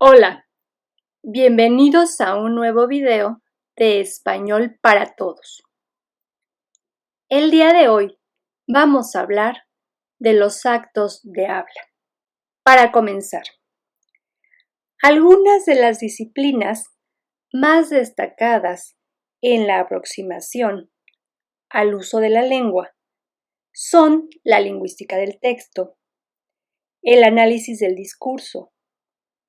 Hola, bienvenidos a un nuevo video de Español para Todos. El día de hoy vamos a hablar de los actos de habla. Para comenzar, algunas de las disciplinas más destacadas en la aproximación al uso de la lengua son la lingüística del texto, el análisis del discurso,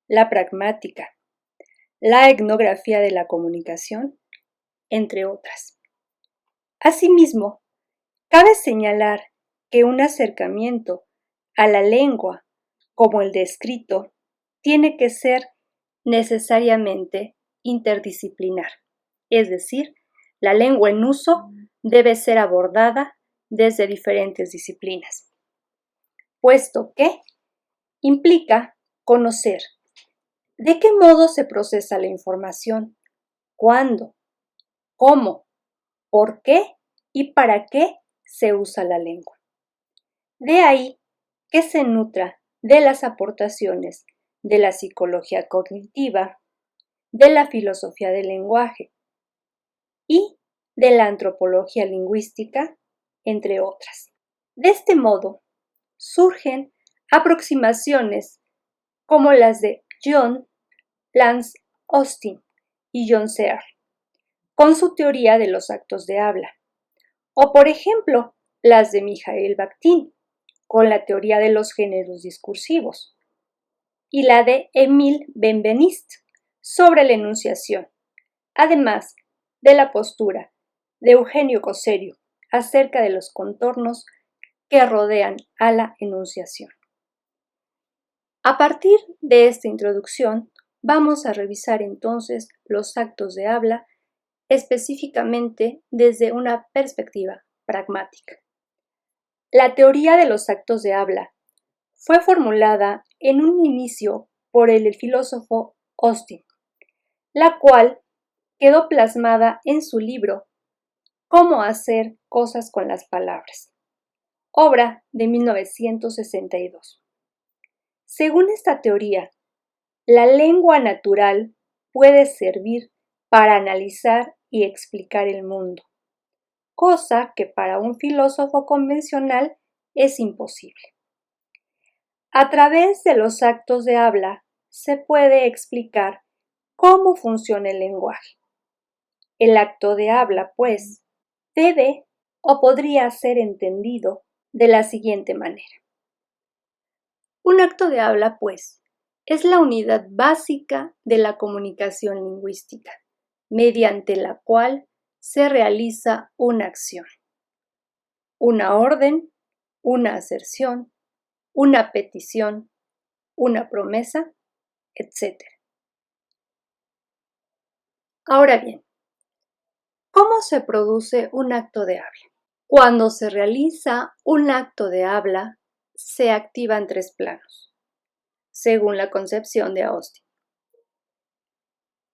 la pragmática, la etnografía de la comunicación, entre otras. Asimismo, cabe señalar que un acercamiento a la lengua, como el de escrito, tiene que ser necesariamente interdisciplinar, es decir, la lengua en uso debe ser abordada desde diferentes disciplinas, puesto que implica conocer de qué modo se procesa la información, cuándo, cómo, por qué y para qué se usa la lengua. De ahí que se nutra de las aportaciones de la psicología cognitiva, de la filosofía del lenguaje y de la antropología lingüística, entre otras. De este modo, surgen aproximaciones como las de John Lance Austin y John Searle, con su teoría de los actos de habla, o por ejemplo, las de Mikhail Bakhtin, con la teoría de los géneros discursivos, y la de Émile Benveniste sobre la enunciación, además de la postura de Eugenio Coserio acerca de los contornos que rodean a la enunciación. A partir de esta introducción, vamos a revisar entonces los actos de habla específicamente desde una perspectiva pragmática. La teoría de los actos de habla fue formulada en un inicio por el filósofo Austin, la cual quedó plasmada en su libro Cómo hacer cosas con las palabras, obra de 1962. Según esta teoría, la lengua natural puede servir para analizar y explicar el mundo, cosa que para un filósofo convencional es imposible. A través de los actos de habla se puede explicar cómo funciona el lenguaje. El acto de habla, pues, debe o podría ser entendido de la siguiente manera. Un acto de habla, pues, es la unidad básica de la comunicación lingüística, mediante la cual se realiza una acción, una orden, una aserción, una petición, una promesa, etc. Ahora bien, ¿cómo se produce un acto de habla? Cuando se realiza un acto de habla, se activan tres planos, según la concepción de Austin.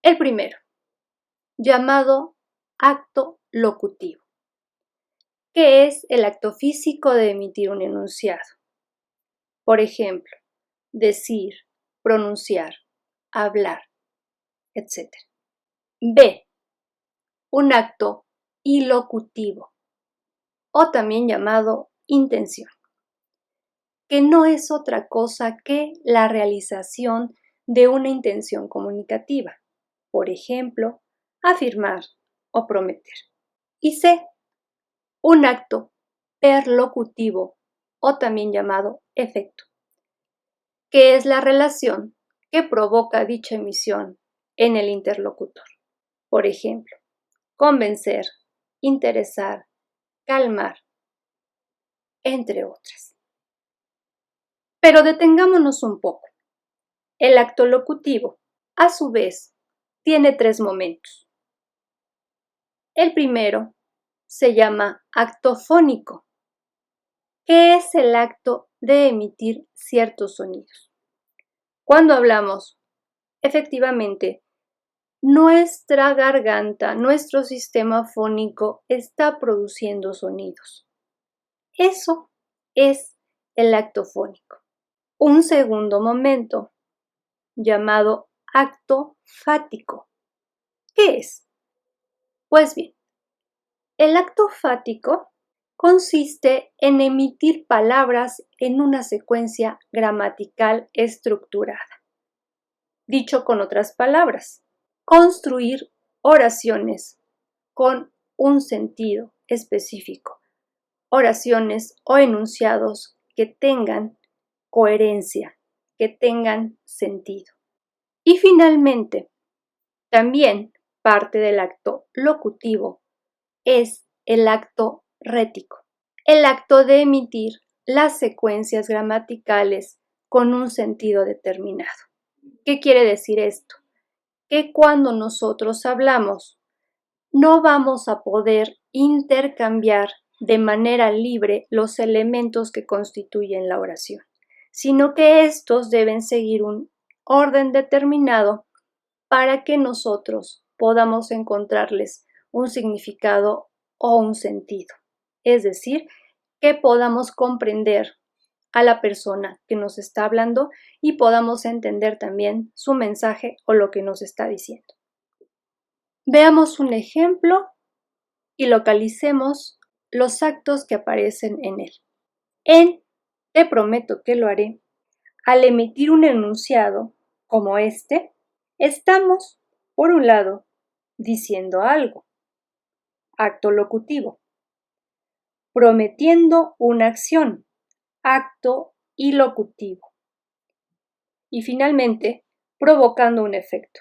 El primero, llamado acto locutivo, que es el acto físico de emitir un enunciado. Por ejemplo, decir, pronunciar, hablar, etc. B, un acto ilocutivo, o también llamado intención, que no es otra cosa que la realización de una intención comunicativa, por ejemplo, afirmar o prometer. Y C, un acto perlocutivo, o también llamado efecto, que es la relación que provoca dicha emisión en el interlocutor. Por ejemplo, convencer, interesar, calmar, entre otras. Pero detengámonos un poco. El acto locutivo, a su vez, tiene tres momentos. El primero se llama acto fónico, que es el acto de emitir ciertos sonidos. Cuando hablamos, efectivamente, nuestra garganta, nuestro sistema fónico está produciendo sonidos. Eso es el acto fónico. Un segundo momento, llamado acto fático. ¿Qué es? Pues bien, el acto fático consiste en emitir palabras en una secuencia gramatical estructurada. Dicho con otras palabras, construir oraciones con un sentido específico, oraciones o enunciados que tengan coherencia, que tengan sentido. Y finalmente, también parte del acto locutivo es el acto rético, el acto de emitir las secuencias gramaticales con un sentido determinado. ¿Qué quiere decir esto? Que cuando nosotros hablamos, no vamos a poder intercambiar de manera libre los elementos que constituyen la oración, sino que estos deben seguir un orden determinado para que nosotros podamos encontrarles un significado o un sentido. Es decir, que podamos comprender a la persona que nos está hablando y podamos entender también su mensaje o lo que nos está diciendo. Veamos un ejemplo y localicemos los actos que aparecen en él. En Te prometo que lo haré, al emitir un enunciado como este, estamos, por un lado, diciendo algo, acto locutivo, prometiendo una acción, acto ilocutivo, y finalmente, provocando un efecto,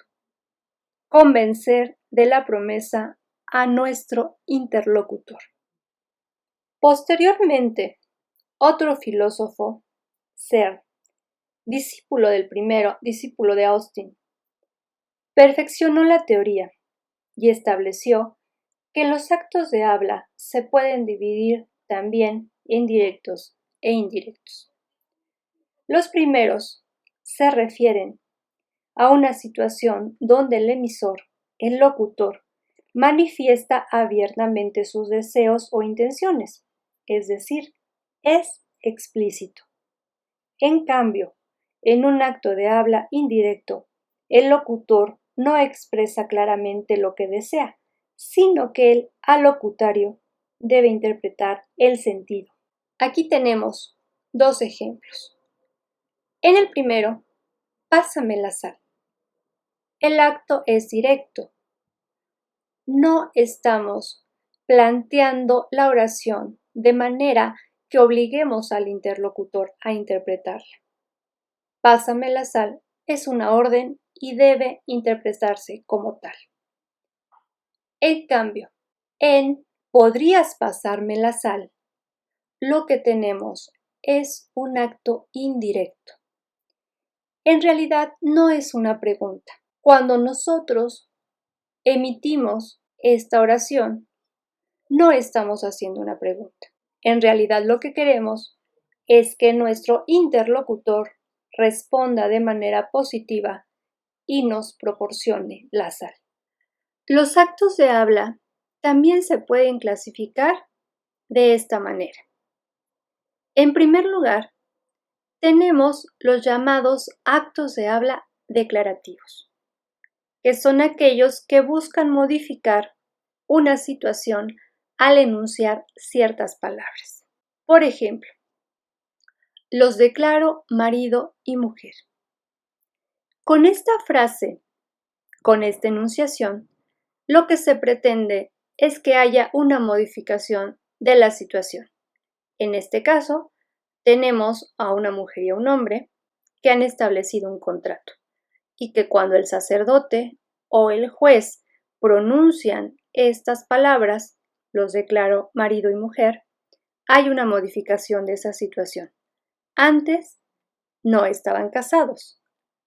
convencer de la promesa a nuestro interlocutor. Posteriormente, otro filósofo, Searle, discípulo de Austin, perfeccionó la teoría y estableció que los actos de habla se pueden dividir también en directos e indirectos. Los primeros se refieren a una situación donde el emisor, el locutor, manifiesta abiertamente sus deseos o intenciones, es decir, es explícito. En cambio, en un acto de habla indirecto, el locutor no expresa claramente lo que desea, sino que el alocutario debe interpretar el sentido. Aquí tenemos dos ejemplos. En el primero, pásame la sal. El acto es directo. No estamos planteando la oración de manera que obliguemos al interlocutor a interpretarla. Pásame la sal es una orden y debe interpretarse como tal. En cambio, en podrías pasarme la sal, lo que tenemos es un acto indirecto. En realidad no es una pregunta. Cuando nosotros emitimos esta oración, no estamos haciendo una pregunta. En realidad lo que queremos es que nuestro interlocutor responda de manera positiva y nos proporcione la sal. Los actos de habla también se pueden clasificar de esta manera. En primer lugar, tenemos los llamados actos de habla declarativos, que son aquellos que buscan modificar una situación al enunciar ciertas palabras. Por ejemplo, los declaro marido y mujer. Con esta frase, con esta enunciación, lo que se pretende es que haya una modificación de la situación. En este caso, tenemos a una mujer y a un hombre que han establecido un contrato y que cuando el sacerdote o el juez pronuncian estas palabras, los declaro marido y mujer, hay una modificación de esa situación. Antes no estaban casados,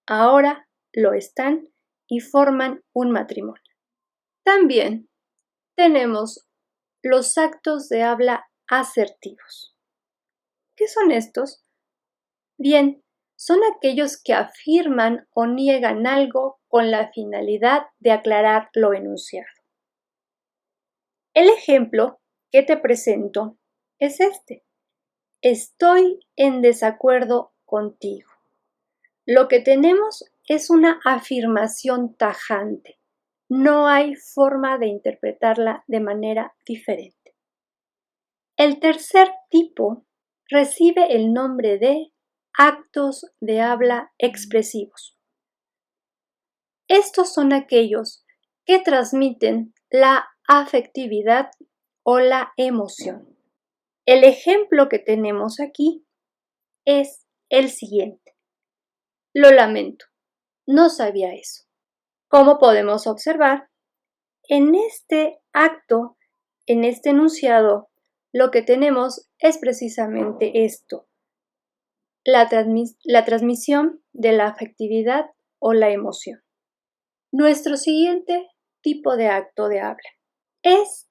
ahora lo están y forman un matrimonio. También tenemos los actos de habla asertivos. ¿Qué son estos? Bien, son aquellos que afirman o niegan algo con la finalidad de aclarar lo enunciado. El ejemplo que te presento es este. Estoy en desacuerdo contigo. Lo que tenemos es una afirmación tajante. No hay forma de interpretarla de manera diferente. El tercer tipo recibe el nombre de actos de habla expresivos. Estos son aquellos que transmiten la afectividad o la emoción. El ejemplo que tenemos aquí es el siguiente. Lo lamento, no sabía eso. Como podemos observar, en este acto, en este enunciado, lo que tenemos es precisamente esto, la transmisión de la afectividad o la emoción. Nuestro siguiente tipo de acto de habla es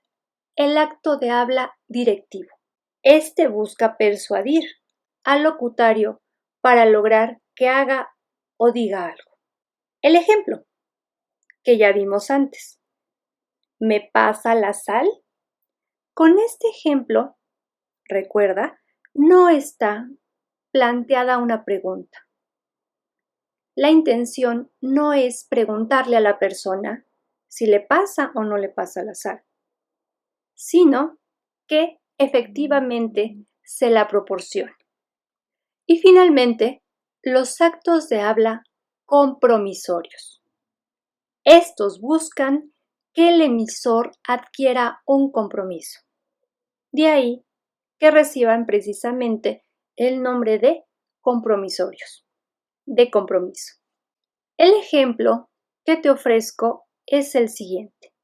el acto de habla directivo. Este busca persuadir al locutario para lograr que haga o diga algo. El ejemplo que ya vimos antes. ¿Me pasa la sal? Con este ejemplo, recuerda, no está planteada una pregunta. La intención no es preguntarle a la persona si le pasa o no le pasa la sal, sino que efectivamente se la proporcione. Y finalmente, los actos de habla compromisorios. Estos buscan que el emisor adquiera un compromiso. De ahí que reciban precisamente el nombre de compromisorios, de compromiso. El ejemplo que te ofrezco es el siguiente.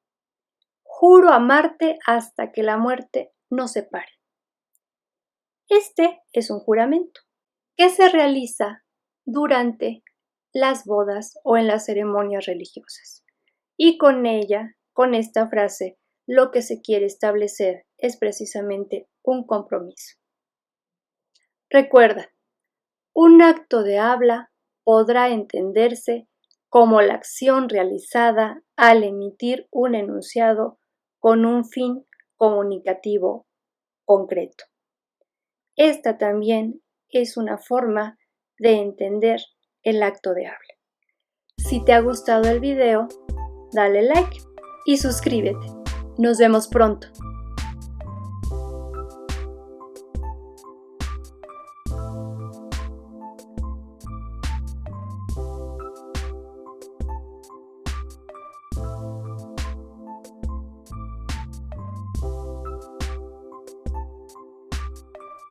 Juro amarte hasta que la muerte nos separe. Este es un juramento que se realiza durante las bodas o en las ceremonias religiosas. Y con ella, con esta frase, lo que se quiere establecer es precisamente un compromiso. Recuerda, un acto de habla podrá entenderse como la acción realizada al emitir un enunciado con un fin comunicativo concreto. Esta también es una forma de entender el acto de habla. Si te ha gustado el video, dale like y suscríbete. Nos vemos pronto.